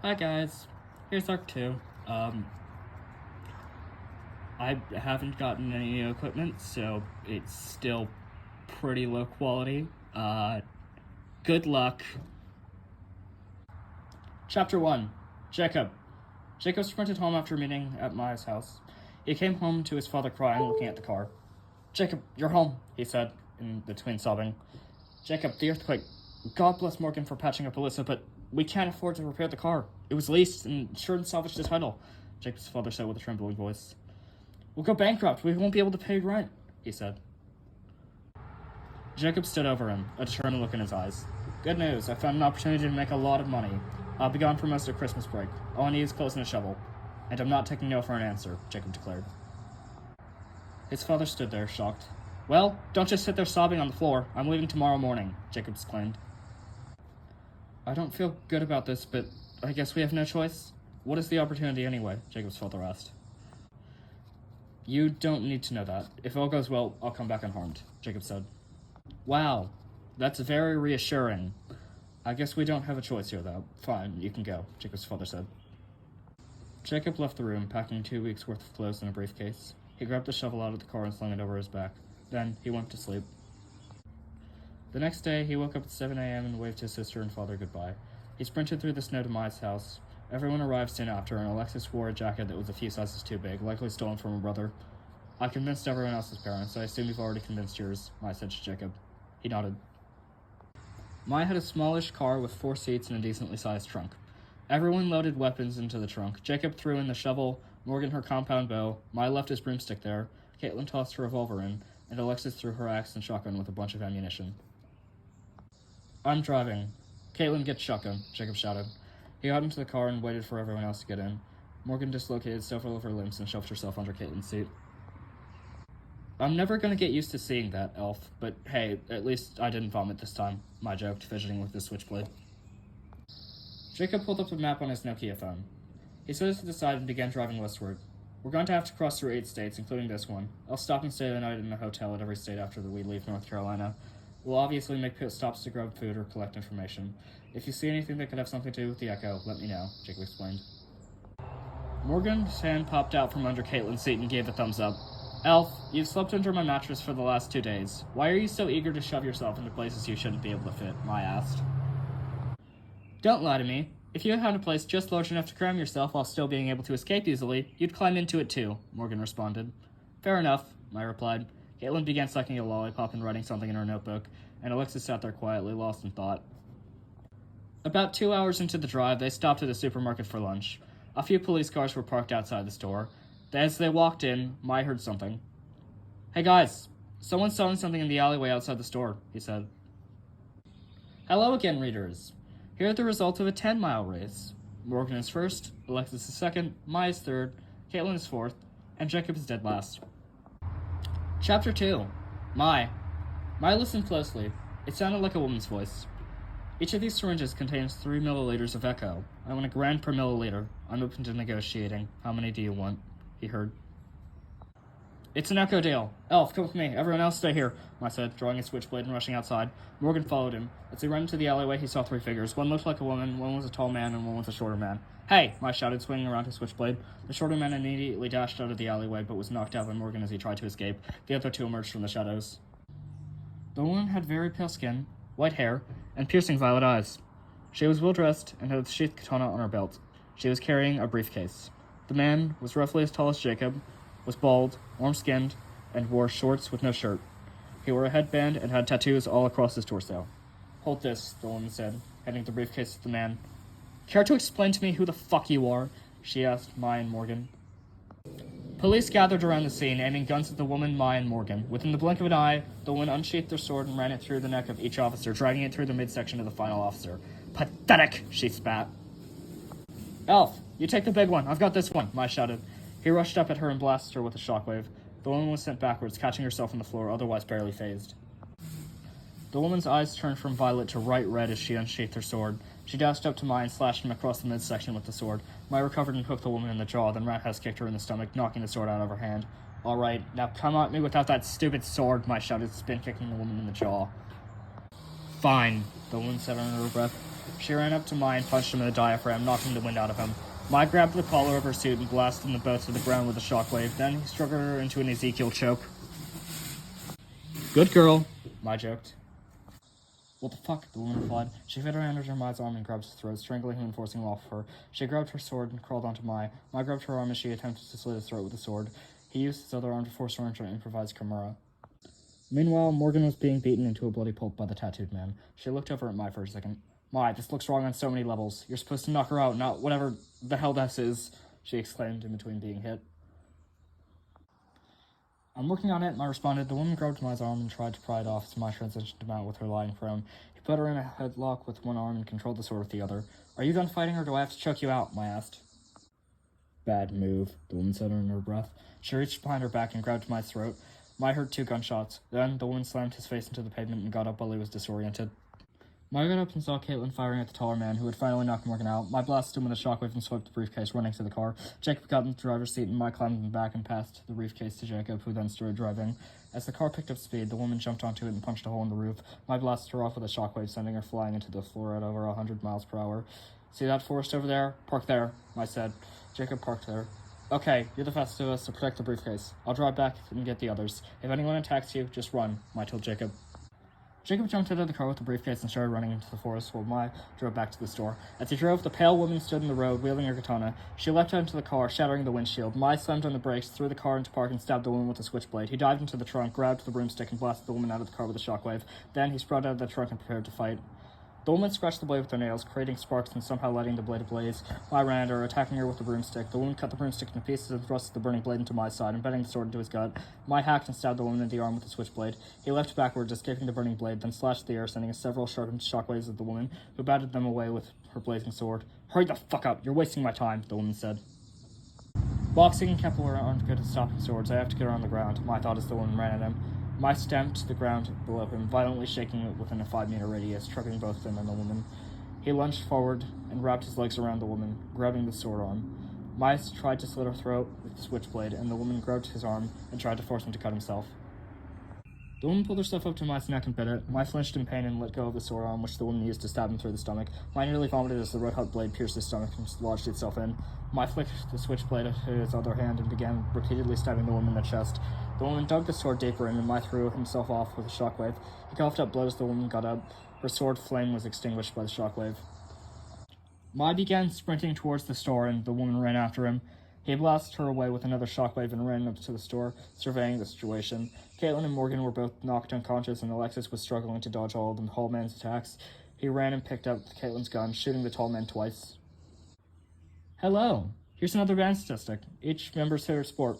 Hi guys, here's Arc 2. I haven't gotten any new equipment, so it's still pretty low quality. Good luck. Chapter 1. Jacob. Jacob sprinted home after meeting at Maya's house. He came home to his father crying, looking at the car. Jacob, you're home, he said, in between sobbing. Jacob, the earthquake. God bless Morgan for patching up Alyssa, but we can't afford to repair the car. It was leased and insured salvaged the title, Jacob's father said with a trembling voice. We'll go bankrupt. We won't be able to pay rent, he said. Jacob stood over him, a determined look in his eyes. Good news. I found an opportunity to make a lot of money. I'll be gone for most of Christmas break. All I need is clothes and a shovel. And I'm not taking no for an answer, Jacob declared. His father stood there, shocked. Well, don't just sit there sobbing on the floor. I'm leaving tomorrow morning, Jacob exclaimed. I don't feel good about this, but I guess we have no choice. What is the opportunity anyway? Jacob's father asked. You don't need to know that. If all goes well, I'll come back unharmed, Jacob said. Wow, that's very reassuring. I guess we don't have a choice here, though. Fine, you can go, Jacob's father said. Jacob left the room, packing 2 weeks' worth of clothes in a briefcase. He grabbed the shovel out of the car and slung it over his back. Then he went to sleep. The next day, he woke up at 7 a.m. and waved his sister and father goodbye. He sprinted through the snow to Maya's house. Everyone arrived soon after, and Alexis wore a jacket that was a few sizes too big, likely stolen from her brother. I convinced everyone else's parents. I assume you've already convinced yours, Maya said to Jacob. He nodded. Maya had a smallish car with 4 seats and a decently sized trunk. Everyone loaded weapons into the trunk. Jacob threw in the shovel, Morgan her compound bow, Maya left his broomstick there, Caitlin tossed her revolver in, and Alexis threw her axe and shotgun with a bunch of ammunition. I'm driving. Caitlin, get shotgun, Jacob shouted. He got into the car and waited for everyone else to get in. Morgan dislocated several of her limbs and shoved herself under Caitlin's seat. I'm never going to get used to seeing that, Elf, but hey, at least I didn't vomit this time, Maya joked, fidgeting with his switchblade. Jacob pulled up a map on his Nokia phone. He set it to the side and began driving westward. We're going to have to cross through 8 states, including this one. I'll stop and stay the night in a hotel at every state after we leave North Carolina. We'll obviously make pit stops to grab food or collect information. If you see anything that could have something to do with the Echo, let me know, Jacob explained. Morgan's hand popped out from under Caitlin's seat and gave a thumbs up. Elf, you've slept under my mattress for the last 2 days. Why are you so eager to shove yourself into places you shouldn't be able to fit? Maya asked. Don't lie to me. If you had a place just large enough to cram yourself while still being able to escape easily, you'd climb into it too, Morgan responded. Fair enough, Maya replied. Caitlin began sucking a lollipop and writing something in her notebook, and Alexis sat there quietly, lost in thought. About 2 hours into the drive, they stopped at a supermarket for lunch. A few police cars were parked outside the store. As they walked in, Maya heard something. Hey guys, someone's selling something in the alleyway outside the store, he said. Hello again, readers. Here are the results of a 10-mile race. Morgan is first, Alexis is second, Maya is third, Caitlin is fourth, and Jacob is dead last. Chapter 2. Maya listened closely. It sounded like a woman's voice. Each of these syringes contains 3 milliliters of Echo. I want $1,000 per milliliter. I'm open to negotiating. How many do you want? He heard. It's an Echo deal. Elf, come with me. Everyone else stay here, Maya said, drawing his switchblade and rushing outside. Morgan followed him. As he ran into the alleyway, he saw 3 figures. One looked like a woman, one was a tall man, and one was a shorter man. Hey, Maya shouted, swinging around his switchblade. The shorter man immediately dashed out of the alleyway, but was knocked out by Morgan as he tried to escape. The other 2 emerged from the shadows. The woman had very pale skin, white hair, and piercing violet eyes. She was well-dressed and had a sheathed katana on her belt. She was carrying a briefcase. The man was roughly as tall as Jacob, was bald, warm-skinned, and wore shorts with no shirt. He wore a headband and had tattoos all across his torso. Hold this, the woman said, handing the briefcase to the man. Care to explain to me who the fuck you are? She asked Maya and Morgan. Police gathered around the scene, aiming guns at the woman, Maya, and Morgan. Within the blink of an eye, the woman unsheathed their sword and ran it through the neck of each officer, dragging it through the midsection of the final officer. Pathetic, she spat. Elf, you take the big one. I've got this one, Maya shouted. He rushed up at her and blasted her with a shockwave. The woman was sent backwards, catching herself on the floor, otherwise barely phased. The woman's eyes turned from violet to bright red as she unsheathed her sword. She dashed up to Maya and slashed him across the midsection with the sword. Maya recovered and hooked the woman in the jaw, then Roundhouse kicked her in the stomach, knocking the sword out of her hand. All right, now come at me without that stupid sword, Maya shouted, spin-kicking the woman in the jaw. Fine, the woman said under her breath. She ran up to Mai and punched him in the diaphragm, knocking the wind out of him. Mai grabbed the collar of her suit and blasted them both to the ground with a shockwave. Then he struggled her into an Ezekiel choke. Good girl, Mai joked. What the fuck? The woman replied. She fit her hand under Mai's arm and grabbed his throat, strangling him and forcing him off of her. She grabbed her sword and crawled onto Mai. Mai grabbed her arm as she attempted to slit his throat with the sword. He used his other arm to force her into an improvised Kimura. Meanwhile, Morgan was being beaten into a bloody pulp by the tattooed man. She looked over at Mai for a second. Mai, this looks wrong on so many levels. You're supposed to knock her out, not whatever the hell this is, she exclaimed in between being hit. I'm working on it, Mai responded. The woman grabbed Mai's arm and tried to pry it off as Mai transitioned him out with her lying prone. He put her in a headlock with one arm and controlled the sword with the other. Are you done fighting or do I have to choke you out? Mai asked. Bad move, the woman said under her breath. She reached behind her back and grabbed Mai's throat. Mai heard 2 gunshots. Then the woman slammed his face into the pavement and got up while he was disoriented. Mai got up and saw Caitlin firing at the taller man, who had finally knocked Morgan out. Mai blasted him with a shockwave and swept the briefcase, running to the car. Jacob got in the driver's seat, and Mai climbed in the back and passed the briefcase to Jacob, who then started driving. As the car picked up speed, the woman jumped onto it and punched a hole in the roof. Mai blasted her off with a shockwave, sending her flying into the floor at over 100 miles per hour. See that forest over there? Park there, Mai said. Jacob parked there. Okay, you're the fastest of us, so protect the briefcase. I'll drive back and get the others. If anyone attacks you, just run, Mai told Jacob. Jacob jumped out of the car with the briefcase and started running into the forest while Mai drove back to the store. As he drove, the pale woman stood in the road, wielding her katana. She leapt out into the car, shattering the windshield. Mai slammed on the brakes, threw the car into park, and stabbed the woman with a switchblade. He dived into the trunk, grabbed the broomstick, and blasted the woman out of the car with a shockwave. Then he sprawled out of the trunk and prepared to fight. The woman scratched the blade with her nails, creating sparks and somehow lighting the blade ablaze. Mai ran at her, attacking her with the broomstick. The woman cut the broomstick into pieces and thrust the burning blade into Mai's side, embedding the sword into his gut. Mai hacked and stabbed the woman in the arm with the switchblade. He leapt backwards, escaping the burning blade, then slashed the air, sending several sharpened shockwaves at the woman, who batted them away with her blazing sword. Hurry the fuck up! You're wasting my time, the woman said. Boxing and capoeira aren't good at stopping swords. I have to get her on the ground, Mai thought as the woman ran at him. Mai stamped the ground below him, violently shaking it within a 5-meter radius, tripping both him and the woman. He lunged forward and wrapped his legs around the woman, grabbing the sword arm. Mai tried to slit her throat with the switchblade, and the woman grabbed his arm and tried to force him to cut himself. The woman pulled herself up to Mai's neck and bit it. Mai flinched in pain and let go of the sword arm, which the woman used to stab him through the stomach. Mai nearly vomited as the red-hot blade pierced his stomach and lodged itself in. Mai flicked the switchblade to his other hand and began repeatedly stabbing the woman in the chest. The woman dug the sword deeper in, and Mai threw himself off with a shockwave. He coughed up blood as the woman got up. Her sword flame was extinguished by the shockwave. Mai began sprinting towards the store, and the woman ran after him. He blasted her away with another shockwave and ran up to the store, surveying the situation. Caitlin and Morgan were both knocked unconscious, and Alexis was struggling to dodge all of the tall man's attacks. He ran and picked up Caitlin's gun, shooting the tall man twice. Hello. Here's another band statistic. Each member's favorite sport.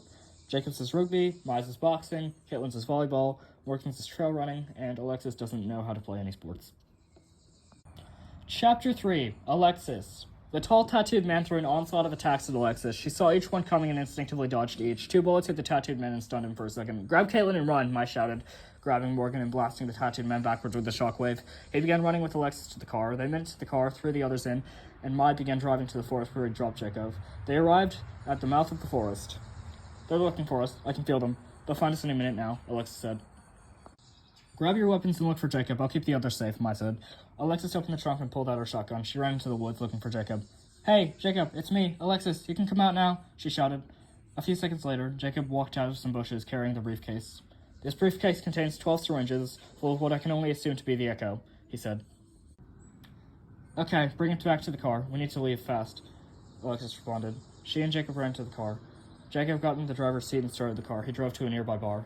Jacob's is rugby, Mai's is boxing, Caitlin's is volleyball, Morgan's is trail running, and Alexis doesn't know how to play any sports. Chapter 3. Alexis. The tall, tattooed man threw an onslaught of attacks at Alexis. She saw each one coming and instinctively dodged each. 2 bullets hit the tattooed man and stunned him for a second. Grab Caitlin and run, Mai shouted, grabbing Morgan and blasting the tattooed man backwards with a shockwave. He began running with Alexis to the car. They made it to the car, threw the others in, and Mai began driving to the forest where he dropped Jacob. They arrived at the mouth of the forest. They're looking for us. I can feel them. They'll find us any minute now, Alexis said. Grab your weapons and look for Jacob. I'll keep the others safe, Mai said. Alexis opened the trunk and pulled out her shotgun. She ran into the woods looking for Jacob. Hey, Jacob, it's me, Alexis. You can come out now, she shouted. A few seconds later, Jacob walked out of some bushes carrying the briefcase. This briefcase contains 12 syringes full of what I can only assume to be the Echo, he said. Okay, bring it back to the car. We need to leave fast, Alexis responded. She and Jacob ran to the car. Jacob got in the driver's seat and started the car. He drove to a nearby bar.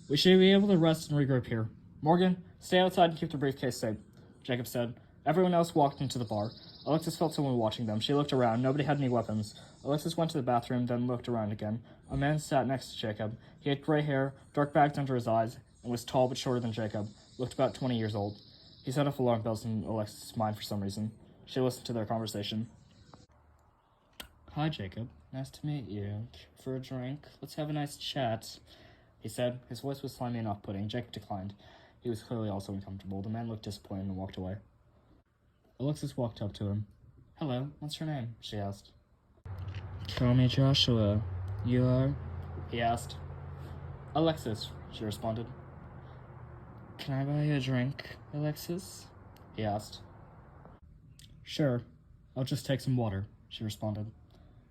We should be able to rest and regroup here. Morgan, stay outside and keep the briefcase safe, Jacob said. Everyone else walked into the bar. Alexis felt someone watching them. She looked around. Nobody had any weapons. Alexis went to the bathroom, then looked around again. A man sat next to Jacob. He had gray hair, dark bags under his eyes, and was tall but shorter than Jacob. Looked about 20 years old. He set off alarm bells in Alexis' mind for some reason. She listened to their conversation. Hi, Jacob. Nice to meet you. For a drink? Let's have a nice chat, he said. His voice was slimy and off-putting. Jacob declined. He was clearly also uncomfortable. The man looked disappointed and walked away. Alexis walked up to him. Hello, what's your name? She asked. Call me Joshua. You are? He asked. Alexis, she responded. Can I buy you a drink, Alexis? He asked. Sure, I'll just take some water, she responded.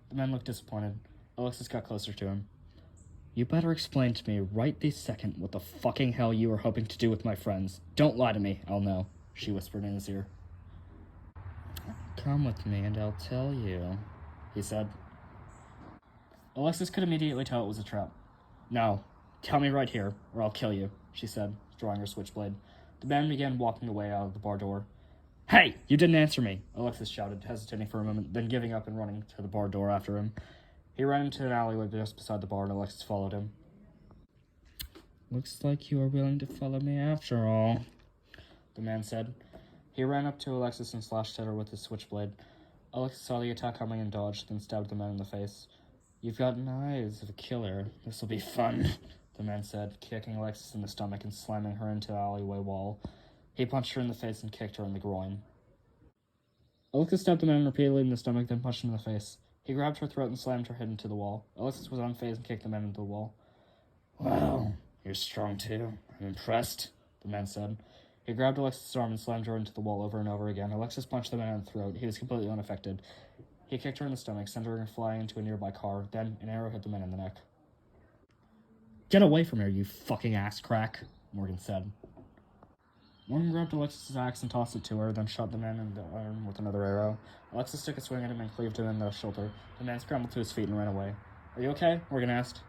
The man looked disappointed. Alexis got closer to him. You better explain to me right this second what the fucking hell you were hoping to do with my friends. Don't lie to me, I'll know, she whispered in his ear. Come with me and I'll tell you, he said. Alexis could immediately tell it was a trap. No, tell me right here, or I'll kill you, she said, drawing her switchblade. The man began walking away out of the bar door. Hey, you didn't answer me, Alexis shouted, hesitating for a moment, then giving up and running to the bar door after him. He ran into an alleyway just beside the bar, and Alexis followed him. Looks like you are willing to follow me after all, the man said. He ran up to Alexis and slashed at her with his switchblade. Alexis saw the attack coming and dodged, then stabbed the man in the face. You've got eyes of a killer. This'll be fun, the man said, kicking Alexis in the stomach and slamming her into the alleyway wall. He punched her in the face and kicked her in the groin. Alexis stabbed the man repeatedly in the stomach, then punched him in the face. He grabbed her throat and slammed her head into the wall. Alexis was unfazed and kicked the man into the wall. Wow, you're strong too. I'm impressed, the man said. He grabbed Alexis' arm and slammed her into the wall over and over again. Alexis punched the man in the throat. He was completely unaffected. He kicked her in the stomach, sending her flying into a nearby car. Then an arrow hit the man in the neck. Get away from here, you fucking ass crack, Morgan said. Morgan grabbed Alexis' axe and tossed it to her, then shot the man in the arm with another arrow. Alexis took a swing at him and cleaved him in the shoulder. The man scrambled to his feet and ran away. Are you okay? Morgan asked.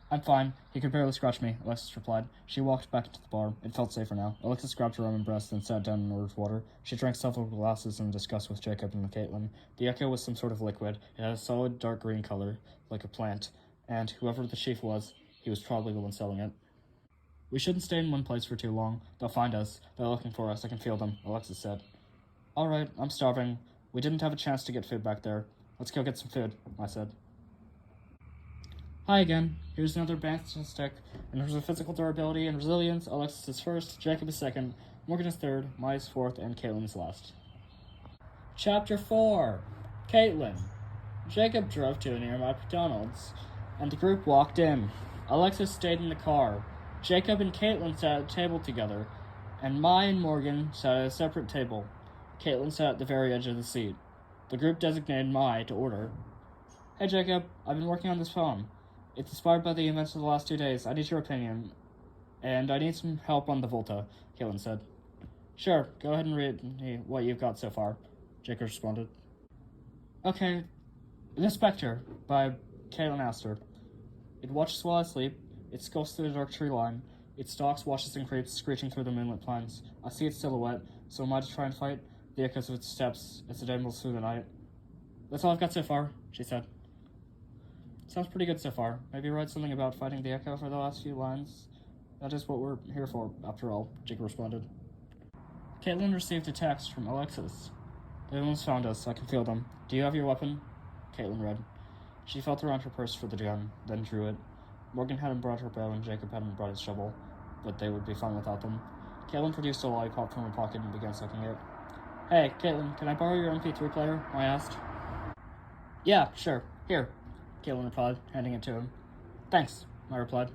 I'm fine. He could barely scratch me, Alexis replied. She walked back into the bar. It felt safer now. Alexis grabbed her arm and breast and sat down and ordered water. She drank several glasses and discussed with Jacob and Caitlin. The Echo was some sort of liquid. It had a solid dark green color, like a plant, and whoever the chief was, he was probably the one selling it. We shouldn't stay in one place for too long. They'll find us. They're looking for us. I can feel them, Alexis said. All right, I'm starving. We didn't have a chance to get food back there. Let's go get some food, I said. Hi again. Here's another Bantam stick. In terms of physical durability and resilience, Alexis is first, Jacob is second, Morgan is third, Maya is fourth, and Caitlin is last. Chapter 4. Caitlin. Jacob drove to a nearby McDonald's, and the group walked in. Alexis stayed in the car. Jacob and Caitlin sat at a table together, and Maya and Morgan sat at a separate table. Caitlin sat at the very edge of the seat. The group designated Maya to order. Hey Jacob, I've been working on this poem. It's inspired by the events of the last 2 days. I need your opinion. And I need some help on the Volta, Caitlin said. Sure, go ahead and read what you've got so far, Jacob responded. Okay, The Spectre by Caitlin Astor. It watches while I sleep. It skulks through the dark tree line. It stalks, watches, and creeps, screeching through the moonlit pines. I see its silhouette, so am I to try and fight? The echoes of its steps as it ambles through the night. That's all I've got so far, she said. Sounds pretty good so far. Maybe write something about fighting the echo for the last few lines. That is what we're here for, after all, Jacob responded. Caitlin received a text from Alexis. The villains found us. I can feel them. Do you have your weapon? Caitlin read. She felt around her purse for the gun, then drew it. Morgan hadn't brought her bow and Jacob hadn't brought his shovel, but they would be fine without them. Caitlin produced a lollipop from her pocket and began sucking it. Hey, Caitlin, can I borrow your MP3 player? I asked. Yeah, sure. Here, Caitlin replied, handing it to him. Thanks, I replied.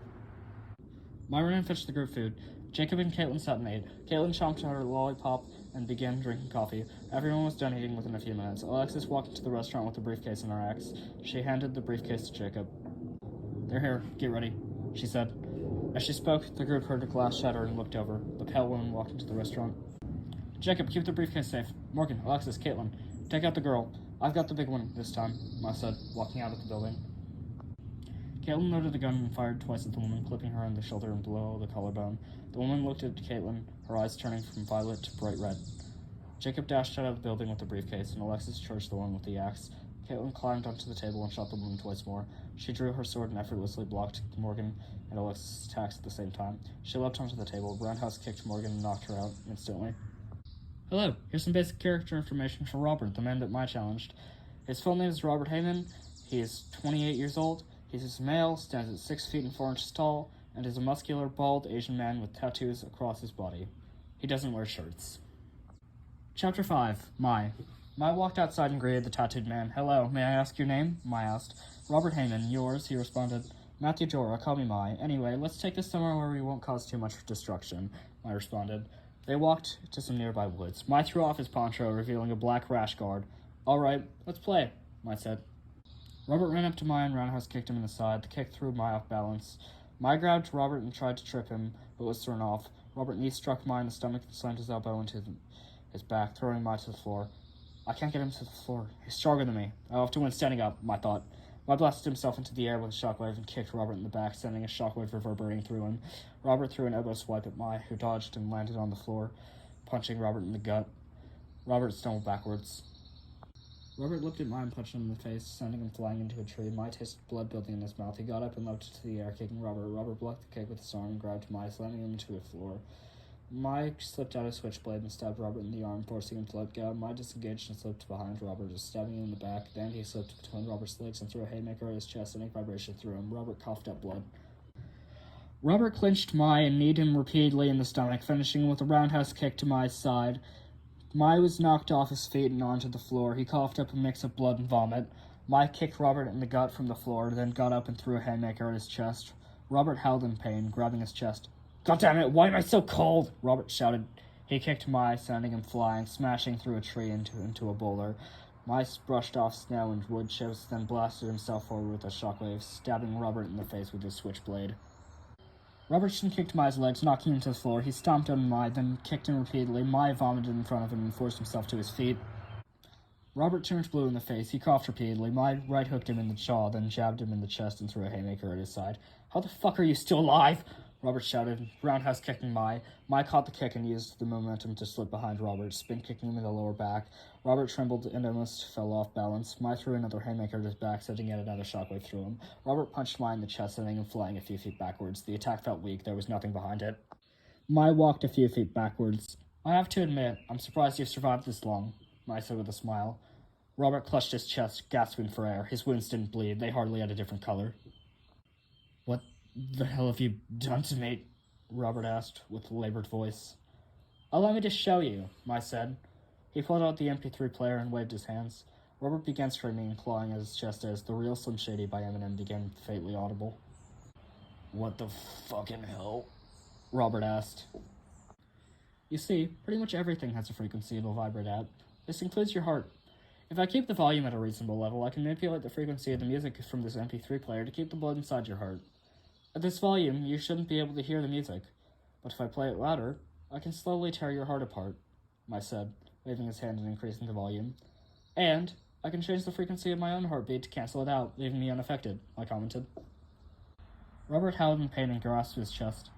Myron fetched the group food. Jacob and Caitlin sat and ate. Caitlin chomped on her lollipop and began drinking coffee. Everyone was done eating within a few minutes. Alexis walked into the restaurant with a briefcase and her axe. She handed the briefcase to Jacob. They're here. Get ready, she said. As she spoke, the group heard a glass shatter and looked over. The pale woman walked into the restaurant. Jacob, keep the briefcase safe. Morgan, Alexis, Caitlin, take out the girl. I've got the big one this time, Ma said, walking out of the building. Caitlin loaded the gun and fired twice at the woman, clipping her in the shoulder and below the collarbone. The woman looked at Caitlin, her eyes turning from violet to bright red. Jacob dashed out of the building with the briefcase, and Alexis charged the woman with the axe. Caitlin climbed onto the table and shot the woman twice more. She drew her sword and effortlessly blocked Morgan and Alexis' attacks at the same time. She leapt onto the table. Roundhouse kicked Morgan and knocked her out instantly. Hello, here's some basic character information for Robert, the man that I challenged. His full name is Robert Heyman. He is 28 years old. He's a male, stands at 6 feet and 4 inches tall, and is a muscular, bald Asian man with tattoos across his body. He doesn't wear shirts. Chapter 5. Mai walked outside and greeted the tattooed man. Hello, may I ask your name? Mai asked. Robert Heyman, yours, he responded. Matthew Jora, call me Mai. Anyway, let's take this somewhere where we won't cause too much destruction, Mai responded. They walked to some nearby woods. Mai threw off his poncho, revealing a black rash guard. "All right, let's play," Mai said. Robert ran up to Mai and roundhouse kicked him in the side. The kick threw Mai off balance. Mai grabbed Robert and tried to trip him, but was thrown off. Robert knee struck Mai in the stomach and slammed his elbow into his back, throwing Mai to the floor. "I can't get him to the floor. He's stronger than me. I'll have to win standing up," Mai thought. Mai blasted himself into the air with a shockwave and kicked Robert in the back, sending a shockwave reverberating through him. Robert threw an elbow swipe at Mai, who dodged and landed on the floor, punching Robert in the gut. Robert stumbled backwards. Robert looked at Mai and punched him in the face, sending him flying into a tree. Mai tasted blood building in his mouth. He got up and leapt into the air, kicking Robert. Robert blocked the kick with his arm and grabbed Mai, slamming him into the floor. Mai slipped out a switchblade and stabbed Robert in the arm, forcing him to let go. Mai disengaged and slipped behind Robert, just stabbing him in the back. Then he slipped between Robert's legs and threw a haymaker at his chest, sending vibration through him. Robert coughed up blood. Robert clinched Mai and kneed him repeatedly in the stomach, finishing with a roundhouse kick to Mai's side. Mai was knocked off his feet and onto the floor. He coughed up a mix of blood and vomit. Mai kicked Robert in the gut from the floor, then got up and threw a haymaker at his chest. Robert howled in pain, grabbing his chest. "God damn it, why am I so cold?" Robert shouted. He kicked Mai, sending him flying, smashing through a tree into a boulder. Mai brushed off snow and wood chips, then blasted himself forward with a shockwave, stabbing Robert in the face with his switchblade. Robertson kicked Mai's legs, knocking him to the floor. He stomped on Mai, then kicked him repeatedly. Mai vomited in front of him and forced himself to his feet. Robert turned blue in the face. He coughed repeatedly. Mai right hooked him in the jaw, then jabbed him in the chest and threw a haymaker at his side. "How the fuck are you still alive?" Robert shouted, roundhouse kicking Mai. Mai caught the kick and used the momentum to slip behind Robert, spin kicking him in the lower back. Robert trembled and almost fell off balance. Mai threw another haymaker at his back, sending yet another shockwave through him. Robert punched Mai in the chest, sending him flying a few feet backwards. The attack felt weak. There was nothing behind it. Mai walked a few feet backwards. "I have to admit, I'm surprised you've survived this long," Mai said with a smile. Robert clutched his chest, gasping for air. His wounds didn't bleed. They hardly had a different color. "What the hell have you done to me?" Robert asked, with a labored voice. "Allow me to show you," Mai said. He pulled out the MP3 player and waved his hands. Robert began screaming and clawing at his chest as The Real Slim Shady by Eminem became faintly audible. "What the fucking hell?" Robert asked. "You see, pretty much everything has a frequency it'll vibrate at. This includes your heart. If I keep the volume at a reasonable level, I can manipulate the frequency of the music from this MP3 player to keep the blood inside your heart. At this volume, you shouldn't be able to hear the music, but if I play it louder, I can slowly tear your heart apart," Mai said, waving his hand and increasing the volume. "And I can change the frequency of my own heartbeat to cancel it out, leaving me unaffected," I commented. Robert howled in pain and grasped his chest.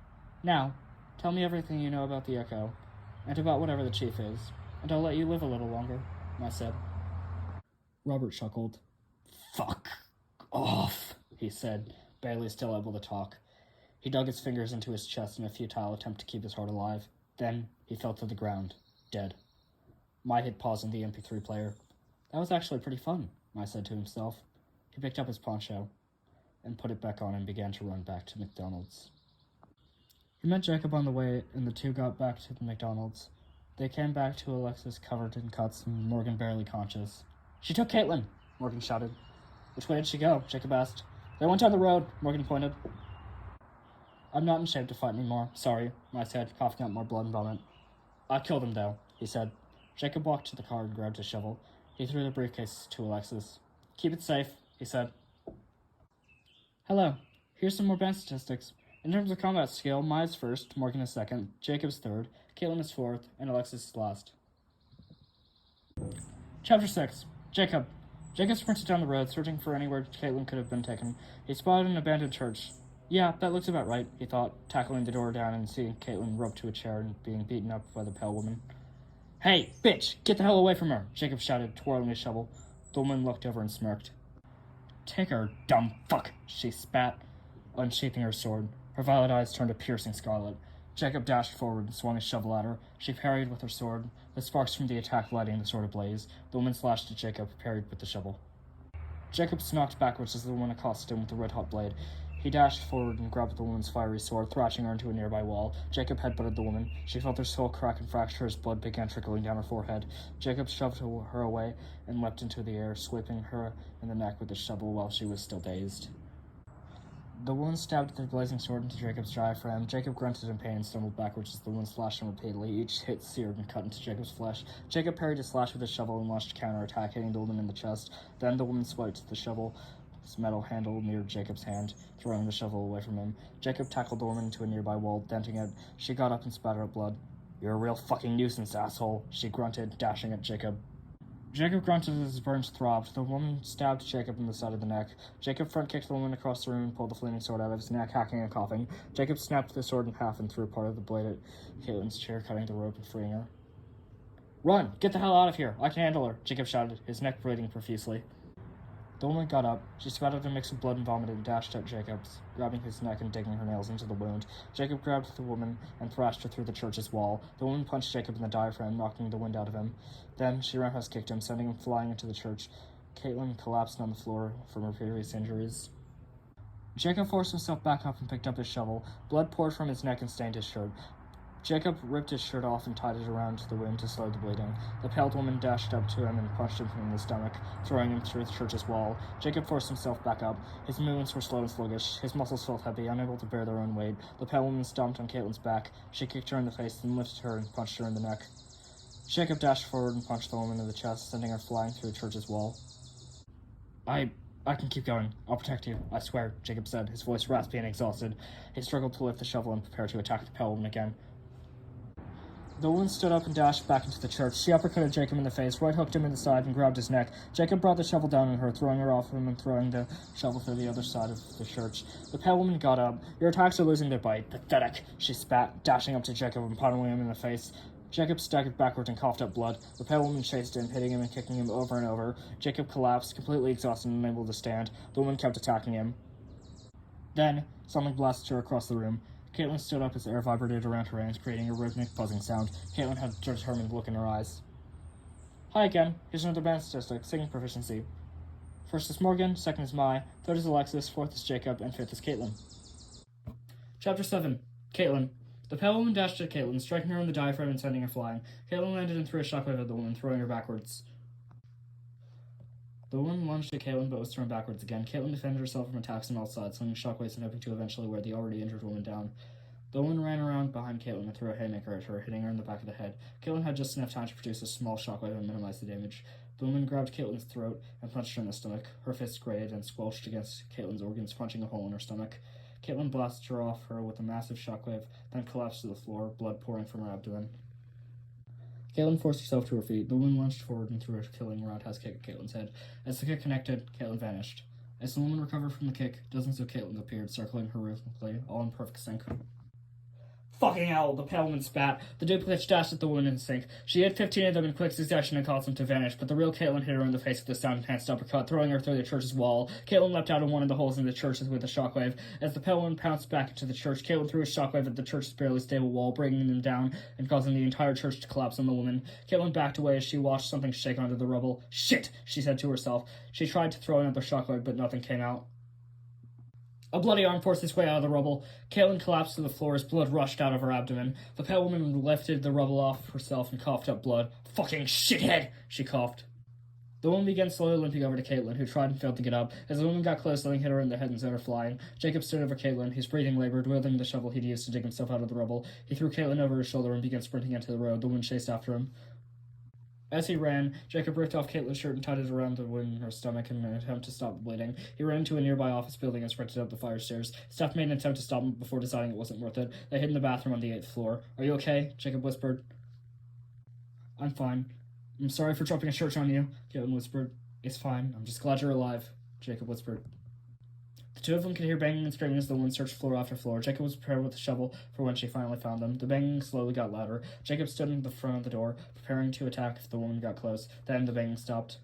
"Now, tell me everything you know about the Echo, and about whatever the Chief is, and I'll let you live a little longer," Mai said. Robert chuckled. "Fuck off," he said, barely still able to talk. He dug his fingers into his chest in a futile attempt to keep his heart alive. Then he fell to the ground, dead. Mai hit pause on the MP3 player. "That was actually pretty fun," Mai said to himself. He picked up his poncho and put it back on and began to run back to McDonald's. He met Jacob on the way, and the two got back to the McDonald's. They came back to Alexis covered in cuts and Morgan barely conscious. "She took Caitlin," Morgan shouted. "Which way did she go?" Jacob asked. "They went down the road," Morgan pointed. "I'm not in shape to fight anymore. Sorry," Mai said, coughing up more blood and vomit. "I killed him, though," he said. Jacob walked to the car and grabbed his shovel. He threw the briefcase to Alexis. "Keep it safe," he said. "Hello. Here's some more band statistics. In terms of combat skill, Mai's first, Morgan is second, Jacob's third, Caitlin is fourth, and Alexis is last." Chapter 6. Jacob. Jacob sprinted down the road, searching for anywhere Caitlin could have been taken. He spotted an abandoned church. "Yeah, that looks about right," he thought, tackling the door down and seeing Caitlin roped to a chair and being beaten up by the pale woman. "Hey, bitch, get the hell away from her," Jacob shouted, twirling his shovel. The woman looked over and smirked. "Take her, dumb fuck," she spat, unsheathing her sword. Her violet eyes turned a piercing scarlet. Jacob dashed forward and swung his shovel at her. She parried with her sword, the sparks from the attack lighting the sword ablaze. The woman slashed at Jacob, parried with the shovel. Jacob knocked backwards as the woman accosted him with the red-hot blade. He dashed forward and grabbed the woman's fiery sword, thrashing her into a nearby wall. Jacob headbutted the woman. She felt her skull crack and fracture as blood began trickling down her forehead. Jacob shoved her away and leapt into the air, sweeping her in the neck with his shovel while she was still dazed. The woman stabbed their blazing sword into Jacob's diaphragm. Jacob grunted in pain and stumbled backwards as the woman slashed him repeatedly. Each hit seared and cut into Jacob's flesh. Jacob parried a slash with his shovel and launched a counterattack, hitting the woman in the chest. Then the woman swiped the shovel's metal handle near Jacob's hand, throwing the shovel away from him. Jacob tackled the woman into a nearby wall, denting it. She got up and spat out blood. "You're a real fucking nuisance, asshole," she grunted, dashing at Jacob. Jacob grunted as his burns throbbed. The woman stabbed Jacob in the side of the neck. Jacob front-kicked the woman across the room and pulled the flaming sword out of his neck, hacking and coughing. Jacob snapped the sword in half and threw part of the blade at Caitlin's chair, cutting the rope and freeing her. "Run! Get the hell out of here! I can handle her!" Jacob shouted, his neck bleeding profusely. The woman got up. She spat out a mix of blood and vomit and dashed at Jacob, grabbing his neck and digging her nails into the wound. Jacob grabbed the woman and thrashed her through the church's wall. The woman punched Jacob in the diaphragm, knocking the wind out of him. Then she roundhouse kicked him, sending him flying into the church. Caitlin collapsed on the floor from her previous injuries. Jacob forced himself back up and picked up his shovel. Blood poured from his neck and stained his shirt. Jacob ripped his shirt off and tied it around the wound to slow the bleeding. The pale woman dashed up to him and punched him in the stomach, throwing him through the church's wall. Jacob forced himself back up. His movements were slow and sluggish. His muscles felt heavy, unable to bear their own weight. The pale woman stomped on Caitlin's back. She kicked her in the face, then lifted her and punched her in the neck. Jacob dashed forward and punched the woman in the chest, sending her flying through the church's wall. I can keep going. I'll protect you, I swear," Jacob said, his voice raspy and exhausted. He struggled to lift the shovel and prepare to attack the pale woman again. The woman stood up and dashed back into the church. She uppercutted Jacob in the face, right-hooked him in the side, and grabbed his neck. Jacob brought the shovel down on her, throwing her off him and throwing the shovel through the other side of the church. The pale woman got up. "Your attacks are losing their bite. Pathetic," she spat, dashing up to Jacob and pummeling him in the face. Jacob staggered backwards and coughed up blood. The pale woman chased him, hitting him and kicking him over and over. Jacob collapsed, completely exhausted and unable to stand. The woman kept attacking him. Then, something blasted her across the room. Caitlin stood up as air vibrated around her hands, creating a rhythmic buzzing sound. Caitlin had a determined look in her eyes. "Hi again. Here's another band statistic. Singing proficiency. First is Morgan, second is Mai, third is Alexis, fourth is Jacob, and fifth is Caitlin." Chapter 7. Caitlin. The pale woman dashed at Caitlin, striking her in the diaphragm and sending her flying. Caitlin landed and threw a shockwave at the woman, throwing her backwards. The woman lunged at Caitlin, but was thrown backwards again. Caitlin defended herself from attacks on all sides, swinging shockwaves and hoping to eventually wear the already injured woman down. The woman ran around behind Caitlin and threw a haymaker at her, hitting her in the back of the head. Caitlin had just enough time to produce a small shockwave and minimize the damage. The woman grabbed Caitlin's throat and punched her in the stomach. Her fists grated and squelched against Caitlin's organs, punching a hole in her stomach. Caitlin blasted her off her with a massive shockwave, then collapsed to the floor, blood pouring from her abdomen. Caitlin forced herself to her feet. The woman lunged forward and threw a killing roundhouse kick at Caitlin's head. As the kick connected, Caitlin vanished. As the woman recovered from the kick, dozens of Caitlins appeared, circling her rhythmically, all in perfect sync. "Fucking hell," the pale woman spat. The duplicates dashed at the woman in sync. She hit 15 of them in quick succession and caused them to vanish, but the real Caitlin hit her in the face with a sound-enhanced uppercut, throwing her through the church's wall. Caitlin leapt out of one of the holes in the church with a shockwave. As the pale woman pounced back into the church, Caitlin threw a shockwave at the church's barely stable wall, bringing them down and causing the entire church to collapse on the woman. Caitlin backed away as she watched something shake onto the rubble. "Shit," she said to herself. She tried to throw another shockwave, but nothing came out. A bloody arm forced its way out of the rubble. Caitlin collapsed to the floor as blood rushed out of her abdomen. The pale woman lifted the rubble off herself and coughed up blood. "Fucking shithead," she coughed. The woman began slowly limping over to Caitlin, who tried and failed to get up. As the woman got close, something hit her in the head and sent her flying. Jacob stood over Caitlin, his breathing labored, wielding the shovel he'd used to dig himself out of the rubble. He threw Caitlin over his shoulder and began sprinting into the road. The woman chased after him. As he ran, Jacob ripped off Caitlin's shirt and tied it around the wound in her stomach in an attempt to stop the bleeding. He ran into a nearby office building and sprinted up the fire stairs. Staff made an attempt to stop him before deciding it wasn't worth it. They hid in the bathroom on the 8th floor. "Are you okay?" Jacob whispered. "I'm fine. I'm sorry for dropping a church on you," Caitlin whispered. "It's fine. I'm just glad you're alive," Jacob whispered. The two of them could hear banging and screaming as the woman searched floor after floor. Jacob was prepared with the shovel for when she finally found them. The banging slowly got louder. Jacob stood in the front of the door, preparing to attack if the woman got close. Then the banging stopped.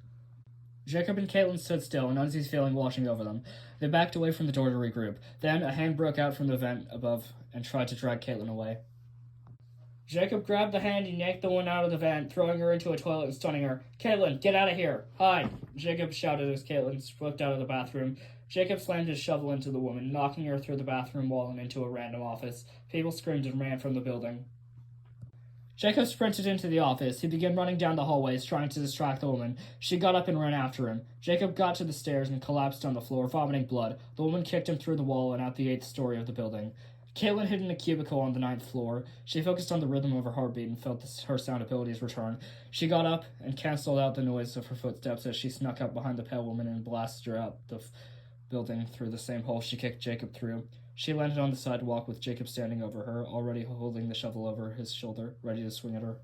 Jacob and Caitlin stood still, an uneasy feeling washing over them. They backed away from the door to regroup. Then a hand broke out from the vent above and tried to drag Caitlin away. Jacob grabbed the hand and yanked the woman out of the vent, throwing her into a toilet and stunning her. "Caitlin, get out of here! Hide!" Jacob shouted as Caitlin slipped out of the bathroom. Jacob slammed his shovel into the woman, knocking her through the bathroom wall and into a random office. People screamed and ran from the building. Jacob sprinted into the office. He began running down the hallways, trying to distract the woman. She got up and ran after him. Jacob got to the stairs and collapsed on the floor, vomiting blood. The woman kicked him through the wall and out the 8th story of the building. Caitlin hid in a cubicle on the 9th floor. She focused on the rhythm of her heartbeat and felt her sound abilities return. She got up and canceled out the noise of her footsteps as she snuck up behind the pale woman and blasted her out the building through the same hole she kicked Jacob through. She landed on the sidewalk with Jacob standing over her, already holding the shovel over his shoulder, ready to swing at her.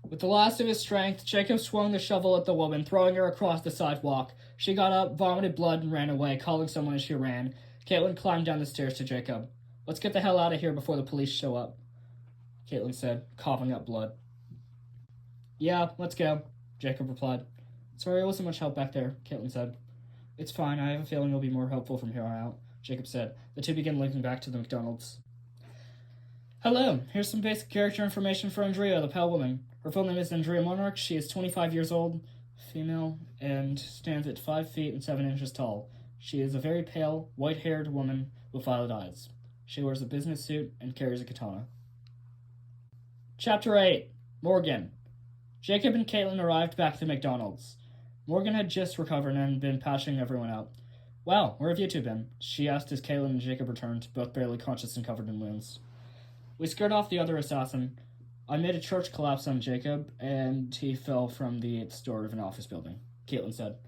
With the last of his strength, Jacob swung the shovel at the woman, throwing her across the sidewalk. She got up, vomited blood, and ran away, calling someone as she ran. Caitlin climbed down the stairs to Jacob. "Let's get the hell out of here before the police show up," Caitlin said, coughing up blood. "Yeah, let's go," Jacob replied. "Sorry, I wasn't much help back there," Caitlin said. "It's fine, I have a feeling you'll be more helpful from here on out," Jacob said. The two began linking back to the McDonald's. "Hello, here's some basic character information for Andrea, the pale woman. Her full name is Andrea Monarch. She is 25 years old, female, and stands at 5 feet and 7 inches tall. She is a very pale, white-haired woman with violet eyes. She wears a business suit and carries a katana." Chapter 8. Morgan. Jacob and Caitlin arrived back at the McDonald's. Morgan had just recovered and had been patching everyone up. "Well, where have you two been?" she asked as Caitlin and Jacob returned, both barely conscious and covered in wounds. "We scared off the other assassin. I made a church collapse on Jacob, and he fell from the 8th story of an office building," Caitlin said.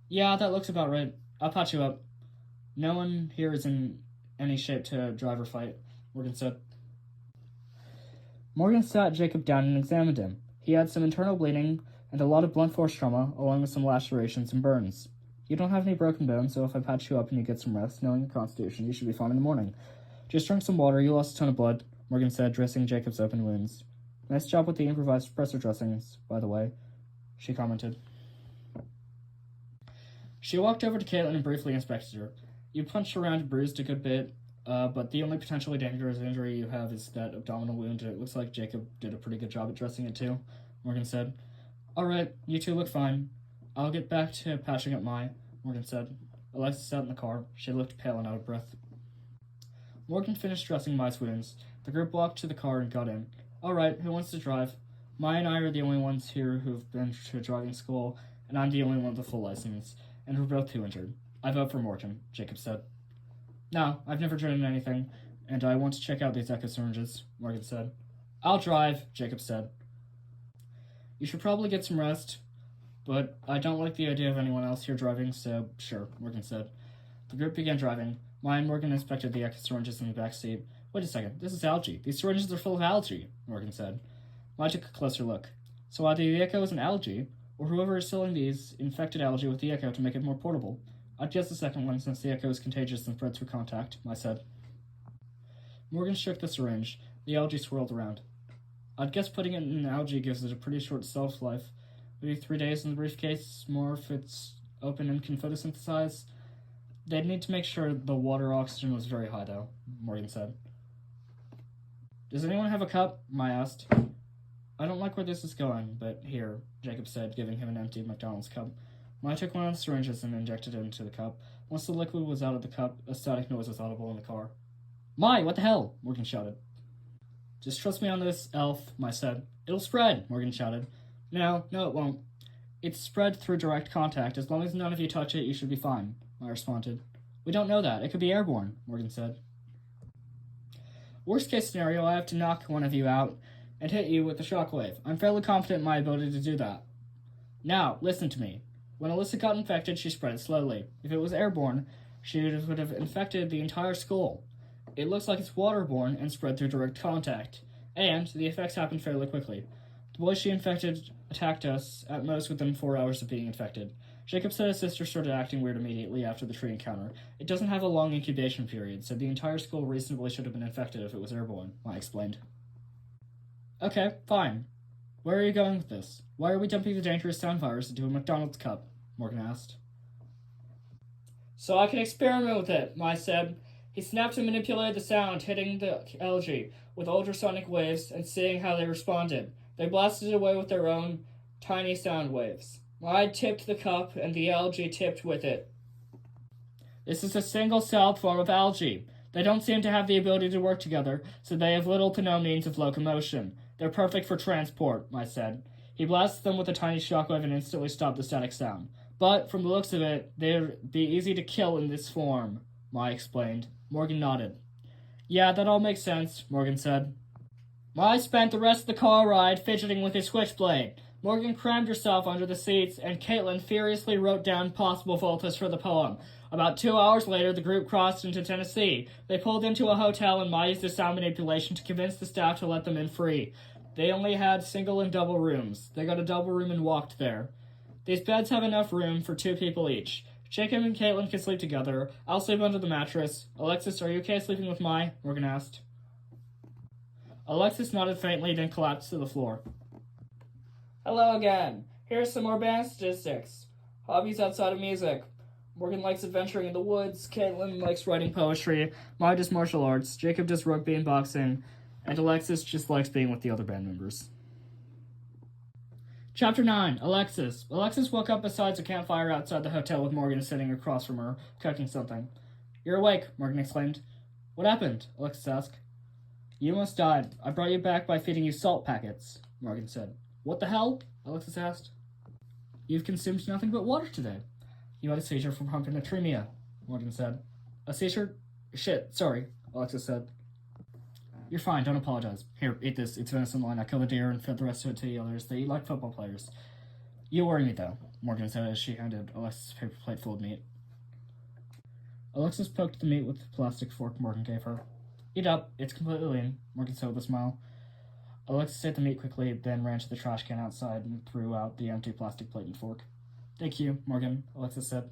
"Yeah, that looks about right. I'll patch you up. No one here is in any shape to drive or fight," Morgan said. Morgan sat Jacob down and examined him. He had some internal bleeding and a lot of blunt force trauma, along with some lacerations and burns. "You don't have any broken bones, so if I patch you up and you get some rest, knowing your constitution, you should be fine in the morning. Just drink some water, you lost a ton of blood," Morgan said, dressing Jacob's open wounds. "Nice job with the improvised pressure dressings, by the way," she commented. She walked over to Caitlin and briefly inspected her. "You punched around and bruised a good bit, but the only potentially dangerous injury you have is that abdominal wound. It looks like Jacob did a pretty good job at dressing it too," Morgan said. "All right, you two look fine. I'll get back to patching up Morgan said. Alexis sat in the car. She looked pale and out of breath. Morgan finished dressing Mai's wounds. The group walked to the car and got in. "All right, who wants to drive? Mai and I are the only ones here who've been to driving school, and I'm the only one with a full license, and we're both too injured. I vote for Morgan," Jacob said. "No, I've never driven anything, and I want to check out these echo syringes," Morgan said. "I'll drive," Jacob said. "You should probably get some rest, but I don't like the idea of anyone else here driving, so sure," Morgan said. The group began driving. Mai and Morgan inspected the echo syringes in the back seat. "Wait a second, this is algae. These syringes are full of algae," Morgan said. Mai took a closer look. "So either the echo is an algae, or whoever is selling these infected algae with the echo to make it more portable. I'd guess the second one, since the echo is contagious and spreads through contact," Mai said. Morgan shook the syringe. The algae swirled around. "I'd guess putting it in algae gives it a pretty short shelf life. Maybe 3 days in the briefcase, more if it's open and can photosynthesize. They'd need to make sure the water oxygen was very high, though," Morgan said. "Does anyone have a cup?" Mai asked. "I don't like where this is going, but here," Jacob said, giving him an empty McDonald's cup. Mai took one of the syringes and injected it into the cup. Once the liquid was out of the cup, a static noise was audible in the car. "Mai, what the hell?" Morgan shouted. "Just trust me on this, Elf," Mai said. "It'll spread," Morgan shouted. No, it won't. It's spread through direct contact. As long as none of you touch it, you should be fine," Mai responded. "We don't know that. It could be airborne," Morgan said. "Worst case scenario, I have to knock one of you out and hit you with a shockwave. I'm fairly confident in my ability to do that. Now, listen to me. When Alyssa got infected, she spread it slowly. If it was airborne, she would have infected the entire school. It looks like it's waterborne and spread through direct contact, and the effects happened fairly quickly. The boy she infected attacked us at most within 4 hours of being infected. Jacob said his sister started acting weird immediately after the tree encounter. It doesn't have a long incubation period, so the entire school reasonably should have been infected if it was airborne," Mai explained. "Okay, fine. Where are you going with this? Why are we dumping the dangerous sound virus into a McDonald's cup?" Morgan asked. "So I can experiment with it," Mai said. He snapped and manipulated the sound, hitting the algae with ultrasonic waves and seeing how they responded. They blasted away with their own tiny sound waves. Mai tipped the cup, and the algae tipped with it. "This is a single-celled form of algae. They don't seem to have the ability to work together, so they have little to no means of locomotion. They're perfect for transport, I said. He blasted them with a tiny shockwave and instantly stopped the static sound. But, from the looks of it, they'd be easy to kill in this form, Mai explained. Morgan nodded. Yeah, that all makes sense, Morgan said. Mai spent the rest of the car ride fidgeting with his switchblade. Morgan crammed herself under the seats, and Caitlin furiously wrote down possible voltas for the poem. About 2 hours later, the group crossed into Tennessee. They pulled into a hotel, and Mai used the sound manipulation to convince the staff to let them in free. They only had single and double rooms. They got a double room and walked there. These beds have enough room for 2 people each. Jacob and Caitlin can sleep together. I'll sleep under the mattress. Alexis, are you okay sleeping with Mai? Morgan asked. Alexis nodded faintly, then collapsed to the floor. Hello again. Here's some more band statistics. Hobbies outside of music. Morgan likes adventuring in the woods. Caitlin likes writing poetry. Mai does martial arts. Jacob does rugby and boxing. And Alexis just likes being with the other band members. Chapter 9. Alexis. Alexis woke up beside a campfire outside the hotel with Morgan sitting across from her, cooking something. You're awake, Morgan exclaimed. What happened? Alexis asked. You almost died. I brought you back by feeding you salt packets, Morgan said. What the hell? Alexis asked. You've consumed nothing but water today. You had a seizure from hyponatremia, Morgan said. A seizure? Shit, sorry, Alexis said. You're fine, don't apologize. Here, eat this. It's venison line. I killed a deer and fed the rest of it to the others. They eat like football players. You worry me, though, Morgan said as she handed Alexis a paper plate full of meat. Alexis poked the meat with the plastic fork Morgan gave her. Eat up. It's completely lean, Morgan said with a smile. Alexis ate the meat quickly, then ran to the trash can outside and threw out the empty plastic plate and fork. Thank you, Morgan, Alexis said.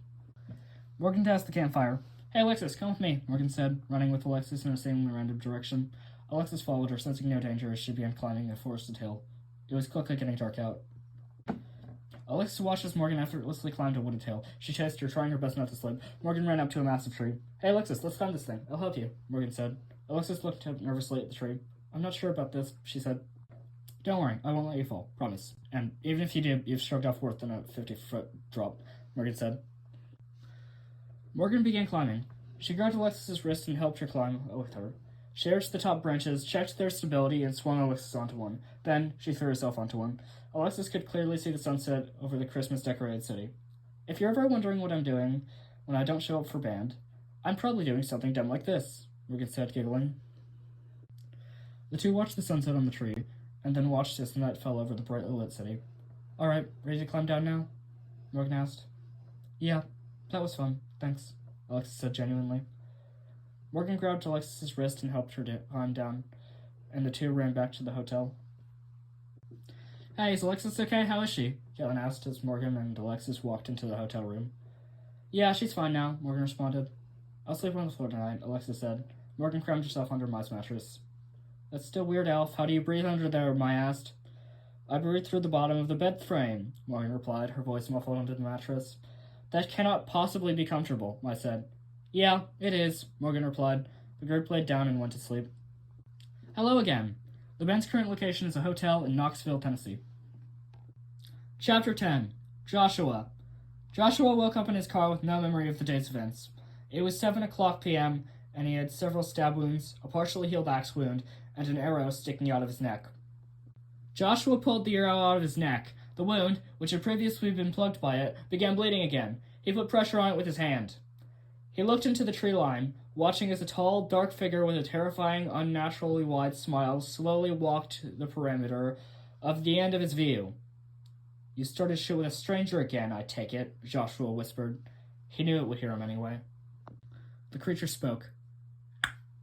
Morgan passed the campfire. Hey, Alexis, come with me, Morgan said, running with Alexis in a seemingly random direction. Alexis followed her, sensing no danger as she began climbing a forested hill. It was quickly getting dark out. Alexis watched as Morgan effortlessly climbed a wooded hill. She chased her, trying her best not to slip. Morgan ran up to a massive tree. Hey, Alexis, let's climb this thing. I'll help you, Morgan said. Alexis looked up nervously at the tree. I'm not sure about this, she said. Don't worry, I won't let you fall, promise. And even if you do, you've shrugged off worse than a 50-foot drop, Morgan said. Morgan began climbing. She grabbed Alexis's wrist and helped her climb with her. She reached the top branches, checked their stability, and swung Alexis onto one. Then, she threw herself onto one. Alexis could clearly see the sunset over the Christmas-decorated city. If you're ever wondering what I'm doing when I don't show up for band, I'm probably doing something dumb like this, Morgan said, giggling. The two watched the sunset on the tree, and then watched as the night fell over the brightly lit city. All right, ready to climb down now? Morgan asked. Yeah, that was fun, thanks, Alexis said genuinely. Morgan grabbed Alexis's wrist and helped her climb down, and the two ran back to the hotel. Hey, is Alexis okay? How is she? Caitlin asked as Morgan and Alexis walked into the hotel room. Yeah, she's fine now, Morgan responded. I'll sleep on the floor tonight, Alexis said. Morgan crammed herself under Mai's mattress. That's still weird, Alf. How do you breathe under there? Mai asked. I breathe through the bottom of the bed frame, Morgan replied, her voice muffled under the mattress. That cannot possibly be comfortable, Mai said. Yeah, it is, Morgan replied. The group laid down and went to sleep. Hello again. The band's current location is a hotel in Knoxville, Tennessee. Chapter 10. Joshua. Joshua woke up in his car with no memory of the day's events. It was 7:00 p.m., and he had several stab wounds, a partially healed axe wound, and an arrow sticking out of his neck. Joshua pulled the arrow out of his neck. The wound, which had previously been plugged by it, began bleeding again. He put pressure on it with his hand. He looked into the tree line, watching as a tall, dark figure with a terrifying, unnaturally wide smile slowly walked the perimeter of the end of his view. You started shooting a stranger again, I take it, Joshua whispered. He knew it would hear him anyway. The creature spoke.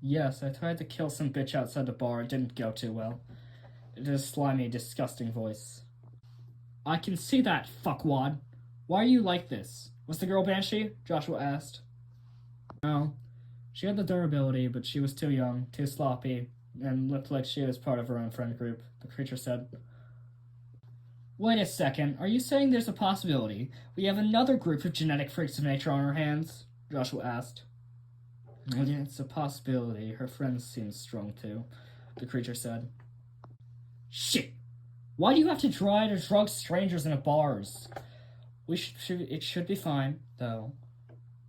Yes, I tried to kill some bitch outside the bar. It didn't go too well. It is a slimy, disgusting voice. I can see that, fuckwad. Why are you like this? Was the girl Banshee? Joshua asked. No. She had the durability, but she was too young, too sloppy, and looked like she was part of her own friend group, the creature said. Wait a second, are you saying there's a possibility we have another group of genetic freaks of nature on our hands? Joshua asked. It's a possibility. Her friends seem strong too, the creature said. Shit! Why do you have to try to drug strangers in bars? It should be fine, though.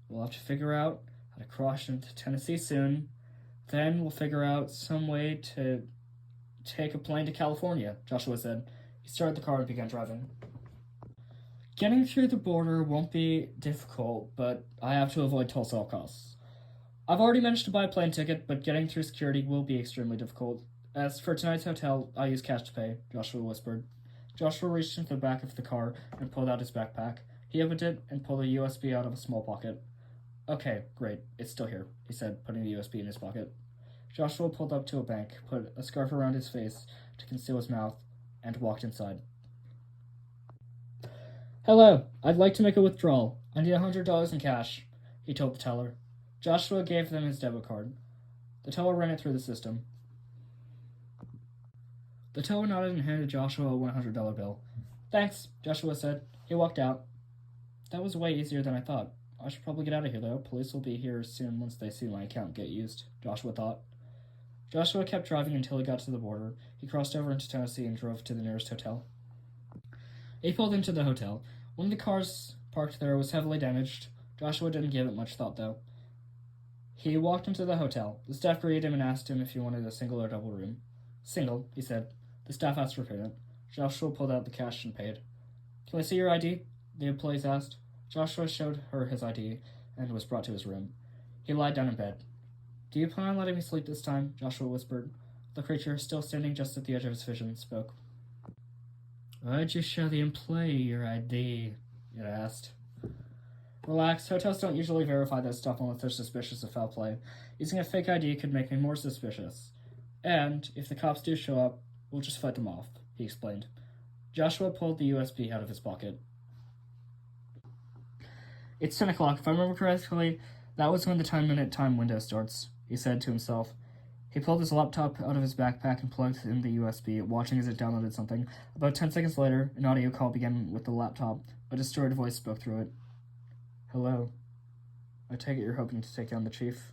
We'll have to figure out how to cross into Tennessee soon, Then we'll figure out some way to take a plane to California, Joshua said. He started the car and began driving. Getting through the border won't be difficult, but I have to avoid Tulsa at all costs. I've already managed to buy a plane ticket, but getting through security will be extremely difficult. As for tonight's hotel, I'll use cash to pay, Joshua whispered. Joshua reached into the back of the car and pulled out his backpack. He opened it and pulled a USB out of a small pocket. Okay, great. It's still here, he said, putting the USB in his pocket. Joshua pulled up to a bank, put a scarf around his face to conceal his mouth, and walked inside. Hello, I'd like to make a withdrawal. I need $100 in cash, he told the teller. Joshua gave them his debit card. The teller ran it through the system. The teller nodded and handed Joshua a $100 bill. Thanks, Joshua said. He walked out. That was way easier than I thought. I should probably get out of here, though. Police will be here soon once they see my account get used, Joshua thought. Joshua kept driving until he got to the border. He crossed over into Tennessee and drove to the nearest hotel. He pulled into the hotel. One of the cars parked there was heavily damaged. Joshua didn't give it much thought, though. He walked into the hotel. The staff greeted him and asked him if he wanted a single or double room. Single, he said. The staff asked for payment. Joshua pulled out the cash and paid. Can I see your ID? The employees asked. Joshua showed her his ID and was brought to his room. He lied down in bed. Do you plan on letting me sleep this time? Joshua whispered. The creature, still standing just at the edge of his vision, spoke. Why'd you show the employee your ID? It asked. Relax, hotels don't usually verify that stuff unless they're suspicious of foul play. Using a fake ID could make me more suspicious. And, if the cops do show up, we'll just fight them off, he explained. Joshua pulled the USB out of his pocket. It's 10 o'clock. If I remember correctly, that was when the 10-minute time window starts, he said to himself. He pulled his laptop out of his backpack and plugged in the USB, watching as it downloaded something. About 10 seconds later, an audio call began with the laptop. A distorted voice spoke through it. Hello. I take it you're hoping to take down the chief?